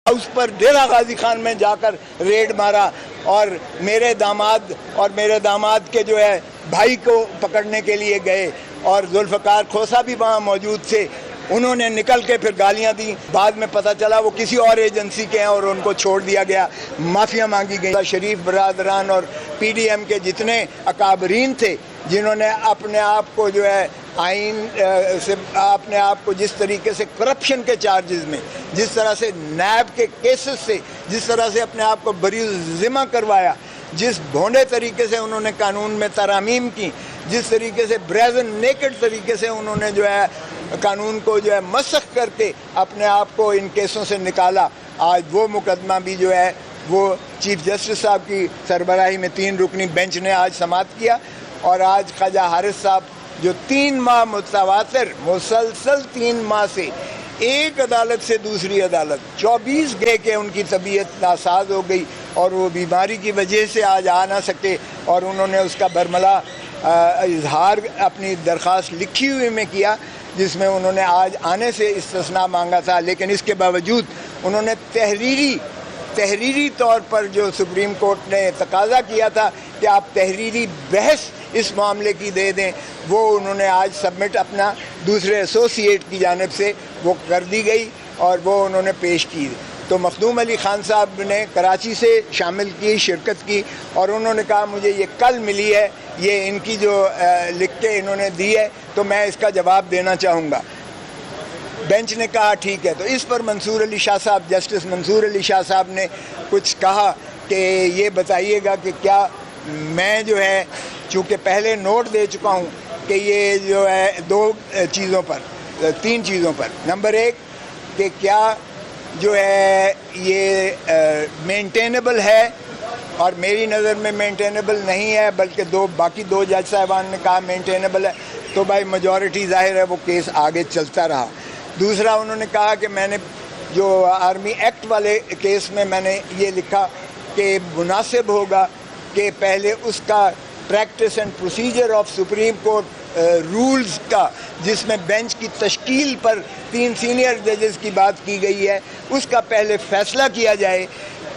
House پر ڈیرہ غازی خان میں جا کر ریڈ مارا اور میرے داماد کے جو ہے بھائی کو پکڑنے کے لیے گئے اور ذوالفقار کھوسا بھی وہاں موجود تھے. انہوں نے نکل کے پھر گالیاں دیں. بعد میں پتہ چلا وہ کسی اور ایجنسی کے ہیں اور ان کو چھوڑ دیا گیا. معافیاں مانگی گئی. شریف برادران اور پی ڈی ایم کے جتنے اکابرین تھے جنہوں نے اپنے آپ کو جو ہے آئین سے اپنے آپ کو جس طریقے سے کرپشن کے چارجز میں، جس طرح سے نیب کے کیسز سے جس طرح سے اپنے آپ کو بری ذمہ کروایا، جس بھونڈے طریقے سے انہوں نے قانون میں ترامیم کی، جس طریقے سے بریزن نیکڈ طریقے سے انہوں نے جو ہے قانون کو جو ہے مسخ کر کے اپنے آپ کو ان کیسوں سے نکالا، آج وہ مقدمہ بھی جو ہے وہ چیف جسٹس صاحب کی سربراہی میں 3 رکنی بینچ نے آج سماعت کیا. اور آج خواجہ حارث صاحب جو 3 ماہ متواتر مسلسل 3 ماہ سے ایک عدالت سے دوسری عدالت 24 گئے کہ ان کی طبیعت ناساز ہو گئی اور وہ بیماری کی وجہ سے آج آ نہ سکے، اور انہوں نے اس کا برملا اظہار اپنی درخواست لکھی ہوئی میں کیا جس میں انہوں نے آج آنے سے استثناء مانگا تھا. لیکن اس کے باوجود انہوں نے تحریری طور پر جو سپریم کورٹ نے تقاضا کیا تھا کہ آپ تحریری بحث اس معاملے کی دے دیں، وہ انہوں نے آج سبمٹ اپنا دوسرے ایسوسیٹ کی جانب سے وہ کر دی گئی اور وہ انہوں نے پیش کی. تو مخدوم علی خان صاحب نے کراچی سے شامل کی، شرکت کی، اور انہوں نے کہا مجھے یہ کل ملی ہے، یہ ان کی جو لکھ کے انہوں نے دی ہے تو میں اس کا جواب دینا چاہوں گا. بینچ نے کہا ٹھیک ہے. تو اس پر منصور علی شاہ صاحب، جسٹس منصور علی شاہ صاحب نے کچھ کہا کہ یہ بتائیے گا کہ کیا میں جو ہے چونکہ پہلے نوٹ دے چکا ہوں کہ یہ جو ہے 3 چیزوں پر. نمبر 1 کہ کیا جو ہے یہ مینٹینیبل ہے، اور میری نظر میں مینٹینیبل نہیں ہے، بلکہ باقی 2 جج صاحبان نے کہا مینٹینیبل ہے. تو بھائی میجورٹی ظاہر ہے وہ کیس آگے چلتا رہا. دوسرا انہوں نے کہا کہ میں نے جو آرمی ایکٹ والے کیس میں میں نے یہ لکھا کہ مناسب ہوگا کہ پہلے اس کا practice and procedure of supreme court rules کا، جس میں بینچ کی تشکیل پر 3 سینئر ججز کی بات کی گئی ہے، اس کا پہلے فیصلہ کیا جائے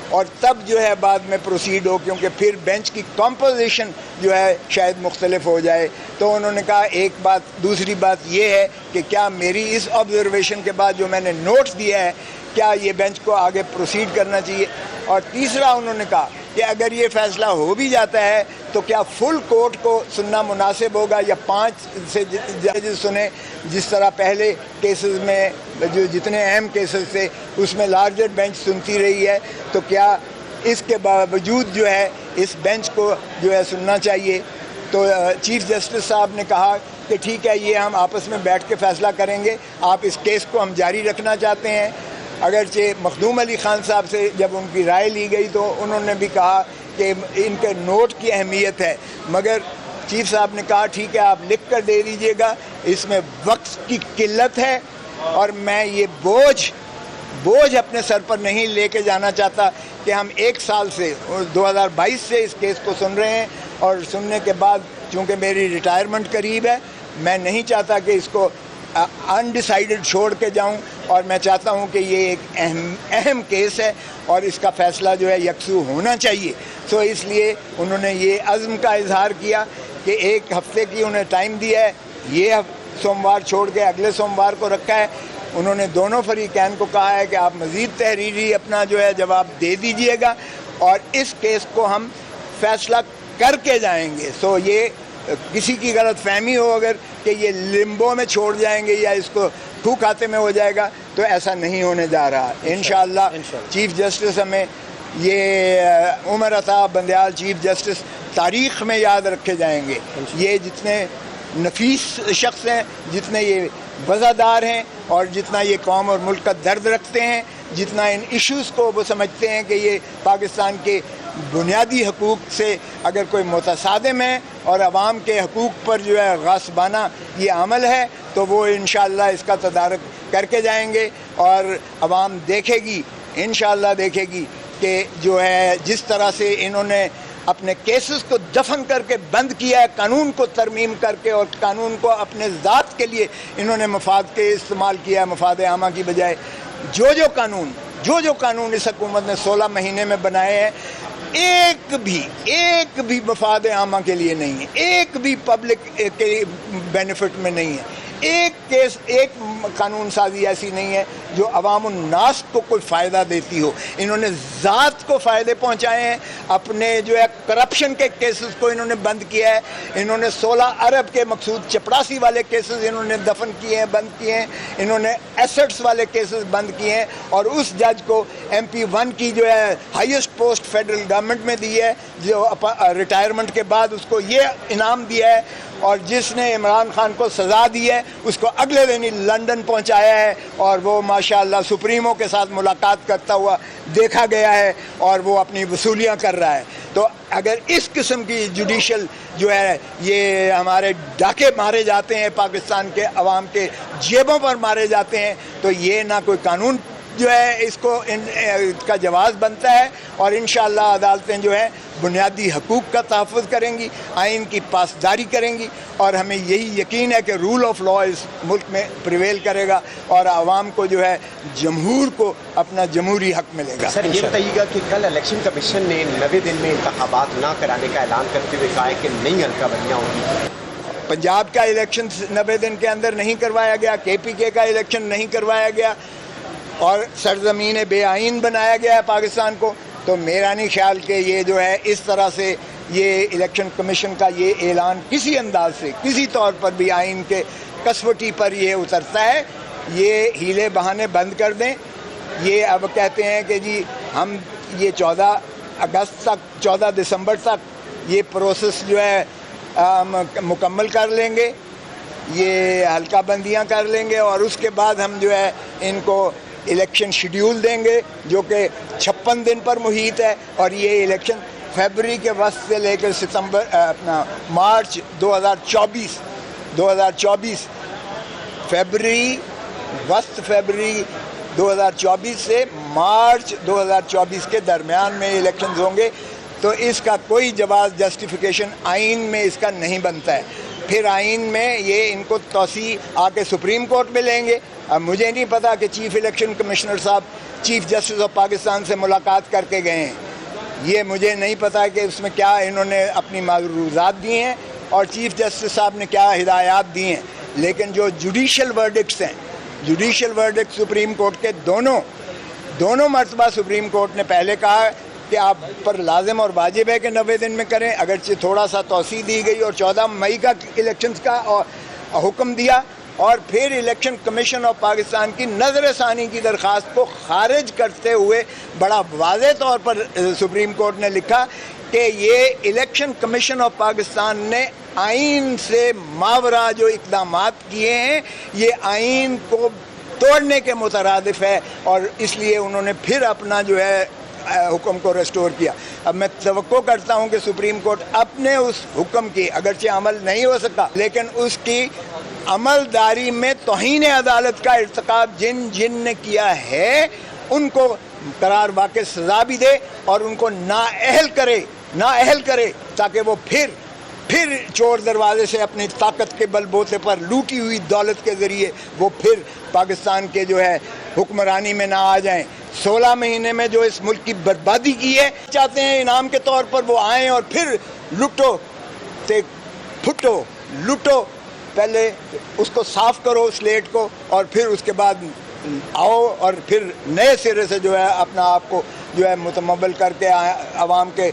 اور تب جو ہے بعد میں پروسیڈ ہو، کیونکہ پھر بینچ کی کمپوزیشن جو ہے شاید مختلف ہو جائے. تو انہوں نے کہا ایک بات. دوسری بات یہ ہے کہ کیا میری اس آبزرویشن کے بعد جو میں نے نوٹس دیا ہے کیا یہ بینچ کو آگے پروسیڈ کرنا چاہیے. اور تیسرا انہوں نے کہا کہ اگر یہ فیصلہ ہو بھی جاتا ہے تو کیا فل کورٹ کو سننا مناسب ہوگا یا 5 سے ججز سنیں، جس طرح پہلے کیسز میں جو جتنے اہم کیسز تھے اس میں لارجر بینچ سنتی رہی ہے. تو کیا اس کے باوجود جو ہے اس بینچ کو جو ہے سننا چاہیے. تو چیف جسٹس صاحب نے کہا کہ ٹھیک ہے، یہ ہم آپس میں بیٹھ کے فیصلہ کریں گے. آپ اس کیس کو ہم جاری رکھنا چاہتے ہیں. اگرچہ مخدوم علی خان صاحب سے جب ان کی رائے لی گئی تو انہوں نے بھی کہا کہ ان کے نوٹ کی اہمیت ہے، مگر چیف صاحب نے کہا ٹھیک ہے آپ لکھ کر دے دیجیے گا، اس میں وقت کی قلت ہے اور میں یہ بوجھ اپنے سر پر نہیں لے کے جانا چاہتا کہ ہم 1 سال سے 2022 سے اس کیس کو سن رہے ہیں، اور سننے کے بعد چونکہ میری ریٹائرمنٹ قریب ہے میں نہیں چاہتا کہ اس کو انڈیسائیڈڈ چھوڑ کے جاؤں، اور میں چاہتا ہوں کہ یہ ایک اہم کیس ہے اور اس کا فیصلہ جو ہے یکسو ہونا چاہیے. تو اس لیے انہوں نے یہ عزم کا اظہار کیا کہ 1 ہفتے کی انہیں ٹائم دیا ہے. یہ سوموار چھوڑ کے اگلے سوموار کو رکھا ہے. انہوں نے دونوں فریقین کو کہا ہے کہ آپ مزید تحریری اپنا جو ہے جواب دے دیجئے گا اور اس کیس کو ہم فیصلہ کر کے جائیں گے. سو یہ کسی کی غلط فہمی ہو اگر کہ یہ لمبو میں چھوڑ جائیں گے یا اس کو کھو کھاتے میں ہو جائے گا، تو ایسا نہیں ہونے جا رہا. انشاءاللہ چیف جسٹس ہمیں یہ عمر عطا بندیال چیف جسٹس تاریخ میں یاد رکھے جائیں گے. یہ جتنے نفیس شخص ہیں، جتنے یہ وزادار ہیں اور جتنا یہ قوم اور ملک کا درد رکھتے ہیں، جتنا ان ایشوز کو وہ سمجھتے ہیں کہ یہ پاکستان کے بنیادی حقوق سے اگر کوئی متصادم ہے اور عوام کے حقوق پر جو ہے غاصبانہ یہ عمل ہے تو وہ انشاءاللہ اس کا تدارک کر کے جائیں گے. اور عوام دیکھے گی، انشاءاللہ دیکھے گی کہ جو ہے جس طرح سے انہوں نے اپنے کیسز کو دفن کر کے بند کیا ہے، قانون کو ترمیم کر کے، اور قانون کو اپنے ذات کے لیے انہوں نے مفاد کے استعمال کیا ہے، مفاد عامہ کی بجائے. جو قانون جو قانون اس حکومت نے 16 مہینے میں بنائے ہیں ایک بھی مفاد عامہ کے لیے نہیں ہے, ایک بھی پبلک کے بینیفٹ میں نہیں ہے, ایک قانون سازی ایسی نہیں ہے جو عوام الناس کو کوئی فائدہ دیتی ہو. انہوں نے ذات کو فائدے پہنچائے ہیں, اپنے جو ہے کرپشن کے کیسز کو انہوں نے بند کیا ہے, انہوں نے 16 ارب کے مقصود چپڑاسی والے کیسز انہوں نے دفن کیے ہیں, بند کیے ہیں, انہوں نے ایسٹس والے کیسز بند کیے ہیں, اور اس جج کو MP1 کی جو ہے ہائیسٹ پوسٹ فیڈرل گورنمنٹ میں دی ہے, جو ریٹائرمنٹ کے بعد اس کو یہ انعام دیا ہے, اور جس نے عمران خان کو سزا دی ہے اس کو اگلے دن ہی لندن پہنچایا ہے, اور وہ ماشاءاللہ سپریمو کے ساتھ ملاقات کرتا ہوا دیکھا گیا ہے, اور وہ اپنی وصولیاں کر رہا ہے. تو اگر اس قسم کی جوڈیشل جو ہے یہ ہمارے ڈاکے مارے جاتے ہیں, پاکستان کے عوام کے جیبوں پر مارے جاتے ہیں, تو یہ نہ کوئی قانون جو ہے اس کو کا جواز بنتا ہے, اور انشاءاللہ عدالتیں جو ہیں بنیادی حقوق کا تحفظ کریں گی, آئین کی پاسداری کریں گی, اور ہمیں یہی یقین ہے کہ رول آف لا اس ملک میں پریویل کرے گا, اور عوام کو جو ہے جمہور کو اپنا جمہوری حق ملے گا. سر یہ بتائیے گا کہ کل الیکشن کمیشن نے 90 دن میں انتخابات نہ کرانے کا اعلان کرتے ہوئے کہا ہے کہ نئی حلقہ بندیاں ہوں گی. پنجاب کا الیکشن 90 دن کے اندر نہیں کروایا گیا, KPK کا الیکشن نہیں کروایا گیا, اور سرزمین بے آئین بنایا گیا ہے پاکستان کو. تو میرا نہیں خیال کہ یہ جو ہے اس طرح سے یہ الیکشن کمیشن کا یہ اعلان کسی انداز سے کسی طور پر بھی آئین کے کسوٹی پر یہ اترتا ہے. یہ ہیلے بہانے بند کر دیں. یہ اب کہتے ہیں کہ جی ہم یہ 14 اگست تک 14 دسمبر تک یہ پروسیس جو ہے مکمل کر لیں گے, یہ حلقہ بندیاں کر لیں گے, اور اس کے بعد ہم جو ہے ان کو الیکشن شیڈیول دیں گے جو کہ 56 دن پر محیط ہے, اور یہ الیکشن فیبری کے وسط سے لے کر مارچ 2024 فیبری 2024 سے مارچ 2024 کے درمیان میں الیکشنز ہوں گے. تو اس کا کوئی جواز جسٹیفیکیشن آئین میں اس کا نہیں بنتا ہے. پھر آئین میں یہ ان کو توسیع آ کے سپریم کورٹ میں لیں گے. اب مجھے نہیں پتا کہ چیف الیکشن کمشنر صاحب چیف جسٹس آف پاکستان سے ملاقات کر کے گئے ہیں, یہ مجھے نہیں پتا کہ اس میں کیا انہوں نے اپنی معروضات دی ہیں اور چیف جسٹس صاحب نے کیا ہدایات دی ہیں. لیکن جو جوڈیشل ورڈکٹس ہیں, جوڈیشل ورڈکٹ سپریم کورٹ کے دونوں مرتبہ سپریم کورٹ نے پہلے کہا کہ آپ پر لازم اور واجب ہے کہ 90 دن میں کریں, اگرچہ تھوڑا سا توسیع دی گئی اور 14 مئی کا الیکشنز کا حکم دیا, اور پھر الیکشن کمیشن آف پاکستان کی نظر ثانی کی درخواست کو خارج کرتے ہوئے بڑا واضح طور پر سپریم کورٹ نے لکھا کہ یہ الیکشن کمیشن آف پاکستان نے آئین سے ماورا جو اقدامات کیے ہیں یہ آئین کو توڑنے کے مترادف ہے, اور اس لیے انہوں نے پھر اپنا جو ہے حکم کو ریسٹور کیا. اب میں توقع کرتا ہوں کہ سپریم کورٹ اپنے اس حکم کی اگرچہ عمل نہیں ہو سکا, لیکن اس کی عملداری میں توہین عدالت کا ارتکاب جن نے کیا ہے ان کو قرار واقع سزا بھی دے, اور ان کو نااہل کرے تاکہ وہ پھر چور دروازے سے اپنی طاقت کے بل بوتے پر لوٹی ہوئی دولت کے ذریعے وہ پھر پاکستان کے جو ہے حکمرانی میں نہ آ جائیں. 16 مہینے میں جو اس ملک کی بربادی کی ہے, چاہتے ہیں انعام کے طور پر وہ آئیں اور پھر لوٹو, پہلے اس کو صاف کرو سلیٹ کو, اور پھر اس کے بعد آؤ اور پھر نئے سرے سے جو ہے اپنا آپ کو جو ہے متمول کر کے عوام کے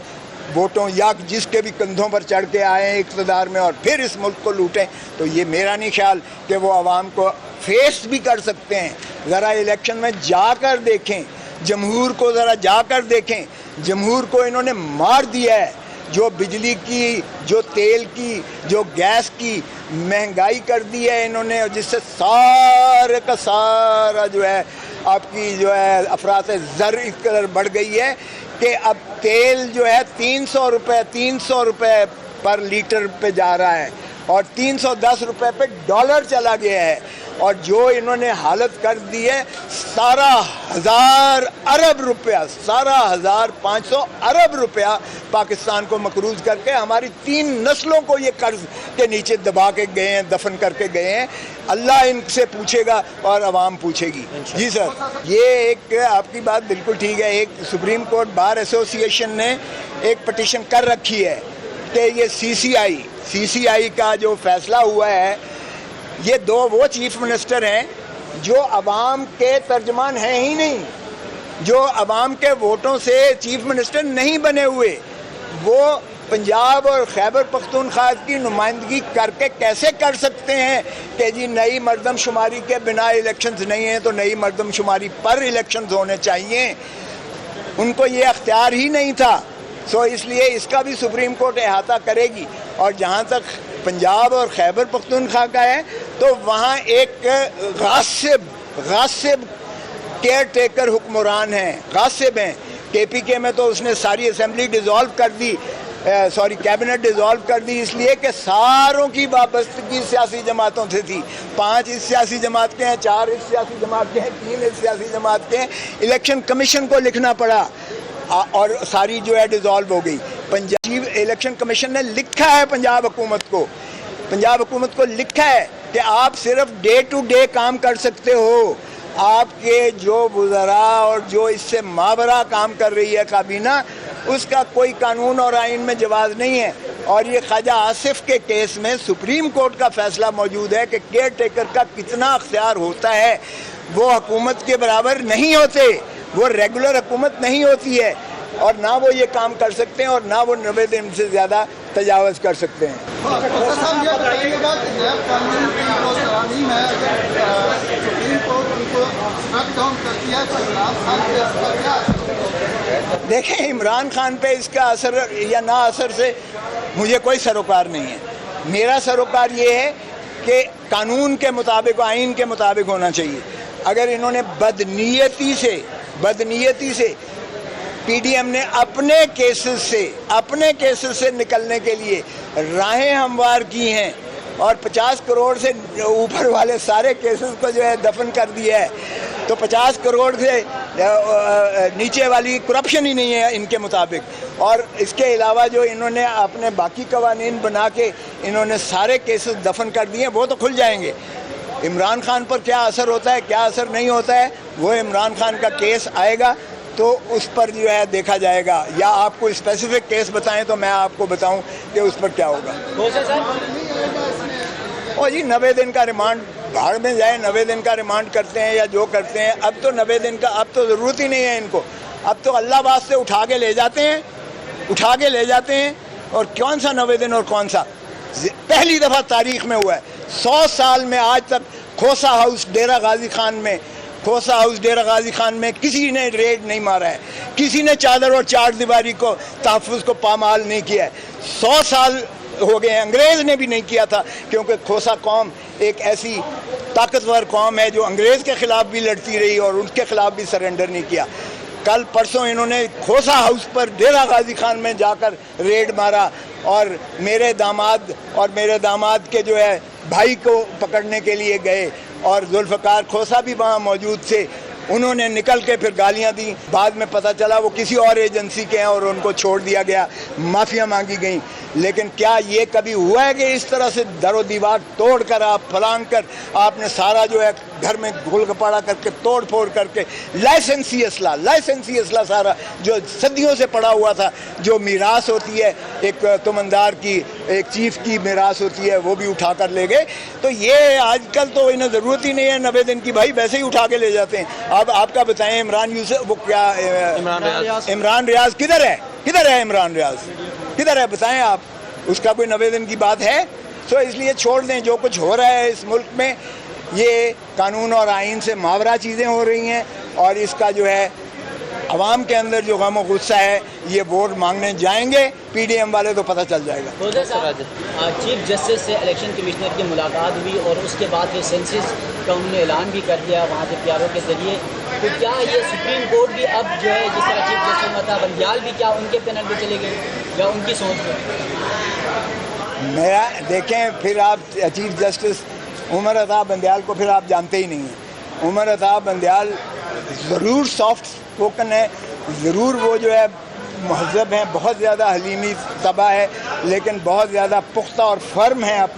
ووٹوں یا جس کے بھی کندھوں پر چڑھ کے آئے ہیں اقتدار میں, اور پھر اس ملک کو لوٹیں. تو یہ میرا نہیں خیال کہ وہ عوام کو فیس بھی کر سکتے ہیں. ذرا الیکشن میں جا کر دیکھیں, جمہور کو ذرا جا کر دیکھیں. جمہور کو انہوں نے مار دیا ہے. جو بجلی کی, جو تیل کی, جو گیس کی مہنگائی کر دی ہے انہوں نے, جس سے سارے کا سارا جو ہے آپ کی جو ہے افراط زر اس قدر بڑھ گئی ہے کہ اب تیل جو ہے 300 روپے پر لیٹر پہ جا رہا ہے, اور 310 روپے پہ ڈالر چلا گیا ہے. اور جو انہوں نے حالت کر دی ہے 17,000 ارب روپیہ 17,500 ارب روپیہ پاکستان کو مقروض کر کے ہماری 3 نسلوں کو یہ قرض کے نیچے دبا کے گئے ہیں, دفن کر کے گئے ہیں. اللہ ان سے پوچھے گا اور عوام پوچھے گی. جی سر, یہ ایک آپ کی بات بالکل ٹھیک ہے. ایک سپریم کورٹ بار ایسوسیشن نے ایک پٹیشن کر رکھی ہے کہ یہ سی سی آئی کا جو فیصلہ ہوا ہے, یہ 2 وہ چیف منسٹر ہیں جو عوام کے ترجمان ہیں ہی نہیں, جو عوام کے ووٹوں سے چیف منسٹر نہیں بنے ہوئے. وہ پنجاب اور خیبر پختونخوا کی نمائندگی کر کے کیسے کر سکتے ہیں کہ جی نئی مردم شماری کے بنا الیکشنز نہیں ہیں تو نئی مردم شماری پر الیکشنز ہونے چاہیے. ان کو یہ اختیار ہی نہیں تھا. سو اس لیے اس کا بھی سپریم کورٹ احاطہ کرے گی. اور جہاں تک پنجاب اور خیبر پختونخوا کا ہے تو وہاں ایک غاصب کیئر ٹیکر حکمران ہیں, غاصب ہیں. کے پی کے میں تو اس نے ساری اسمبلی ڈیزالو کر دی, کیبنٹ ڈیزالو کر دی, اس لیے کہ ساروں کی وابستگی سیاسی جماعتوں سے تھی. 5 اس سیاسی جماعت کے ہیں, 4 اس سیاسی جماعت کے ہیں, 3 اس سیاسی جماعت کے ہیں. الیکشن کمیشن کو لکھنا پڑا اور ساری جو ہے ڈیزالو ہو گئی. پنجاب الیکشن کمیشن نے لکھا ہے پنجاب حکومت کو لکھا ہے کہ آپ صرف ڈے ٹو ڈے کام کر سکتے ہو. آپ کے جو وزراء اور جو اس سے مابرہ کام کر رہی ہے کابینہ, اس کا کوئی قانون اور آئین میں جواز نہیں ہے. اور یہ خواجہ آصف کے کیس میں سپریم کورٹ کا فیصلہ موجود ہے کہ کیئر ٹیکر کا کتنا اختیار ہوتا ہے. وہ حکومت کے برابر نہیں ہوتے, وہ ریگولر حکومت نہیں ہوتی ہے, اور نہ وہ یہ کام کر سکتے ہیں اور نہ وہ 90 دن سے زیادہ تجاوز کر سکتے ہیں. دیکھیں, عمران خان پہ اس کا اثر یا نہ اثر سے مجھے کوئی سروکار نہیں ہے. میرا سروکار یہ ہے کہ قانون کے مطابق, آئین کے مطابق ہونا چاہیے. اگر انہوں نے بدنیتی سے پی ڈی ایم نے اپنے کیسز سے نکلنے کے لیے راہیں ہموار کی ہیں اور 50 کروڑ سے اوپر والے سارے کیسز کو جو ہے دفن کر دیا ہے, تو 50 کروڑ سے نیچے والی کرپشن ہی نہیں ہے ان کے مطابق. اور اس کے علاوہ جو انہوں نے اپنے باقی قوانین بنا کے انہوں نے سارے کیسز دفن کر دیے, وہ تو کھل جائیں گے. عمران خان پر کیا اثر ہوتا ہے, کیا اثر نہیں ہوتا ہے, وہ عمران خان کا کیس آئے گا تو اس پر جو ہے دیکھا جائے گا. یا آپ کو اسپیسیفک کیس بتائیں تو میں آپ کو بتاؤں کہ اس پر کیا ہوگا. اور جی 90 دن کا ریمانڈ بھاڑ میں جائے, 90 دن کا ریمانڈ کرتے ہیں یا جو کرتے ہیں. اب تو 90 دن کا اب تو ضرورت ہی نہیں ہے ان کو. اب تو اللہ باز سے اٹھا کے لے جاتے ہیں. اور کون سا 90 دن اور کون سا, پہلی دفعہ تاریخ میں ہوا ہے 100 سال میں آج تک کھوسا ہاؤس ڈیرہ غازی خان میں کسی نے ریڈ نہیں مارا ہے, کسی نے چادر اور چار دیواری کو تحفظ کو پامال نہیں کیا ہے. 100 سال ہو گئے ہیں, انگریز نے بھی نہیں کیا تھا, کیونکہ کھوسا قوم ایک ایسی طاقتور قوم ہے جو انگریز کے خلاف بھی لڑتی رہی اور ان کے خلاف بھی سرنڈر نہیں کیا. کل پرسوں انہوں نے کھوسا ہاؤس پر ڈیرہ غازی خان میں جا کر ریڈ مارا اور میرے داماد کے جو ہے بھائی کو پکڑنے کے لیے گئے, اور ذوالفقار کھوسا بھی وہاں موجود تھے. انہوں نے نکل کے پھر گالیاں دیں. بعد میں پتہ چلا وہ کسی اور ایجنسی کے ہیں اور ان کو چھوڑ دیا گیا, معافیاں مانگی گئیں. لیکن کیا یہ کبھی ہوا ہے کہ اس طرح سے در و دیوار توڑ کر پھلانگ کر آپ نے سارا جو ہے گھر میں گھول گپاڑا کر کے توڑ پھوڑ کر کے لائسنسی اسلحہ سارا جو صدیوں سے پڑا ہوا تھا, جو میراث ہوتی ہے ایک تمندار کی, ایک چیف کی میراث ہوتی ہے, وہ بھی اٹھا کر لے گئے. تو یہ آج کل تو انہیں ضرورت ہی نہیں ہے 90 دن کی, بھائی ویسے ہی اٹھا کے لے جاتے ہیں. اب آپ کا بتائیں عمران ریاض کدھر ہے عمران ریاض کدھر ہے, بتائیں آپ, اس کا کوئی 90 دن کی بات ہے؟ سو اس لیے چھوڑ دیں. جو کچھ ہو رہا ہے اس ملک میں یہ قانون اور آئین سے ماورا چیزیں ہو رہی ہیں, اور اس کا جو ہے عوام کے اندر جو غم و غصہ ہے یہ ووٹ مانگنے جائیں گے پی ڈی ایم والے تو پتہ چل جائے گا. چیف جسٹس سے الیکشن کمشنر کی ملاقات ہوئی اور اس کے بعد یہ سینسس کا انہوں نے اعلان بھی کر دیا وہاں سے پی آر او کے ذریعے. تو کیا یہ سپریم کورٹ بھی اب جو ہے جس طرح چیف جسٹس میں تھا بندیال بھی کیا ان کے پینل پہ چلے گئے یا ان کی سوچ میں؟ میرا دیکھیں پھر آپ چیف جسٹس عمر عطا بندیال کو پھر آپ جانتے ہی نہیں ہیں. عمر عطا بندیال ضرور سافٹ اسپوکن ہے, ضرور وہ جو ہے مہذب ہیں, بہت زیادہ حلیمی طبع ہے, لیکن بہت زیادہ پختہ اور فرم ہیں اپنے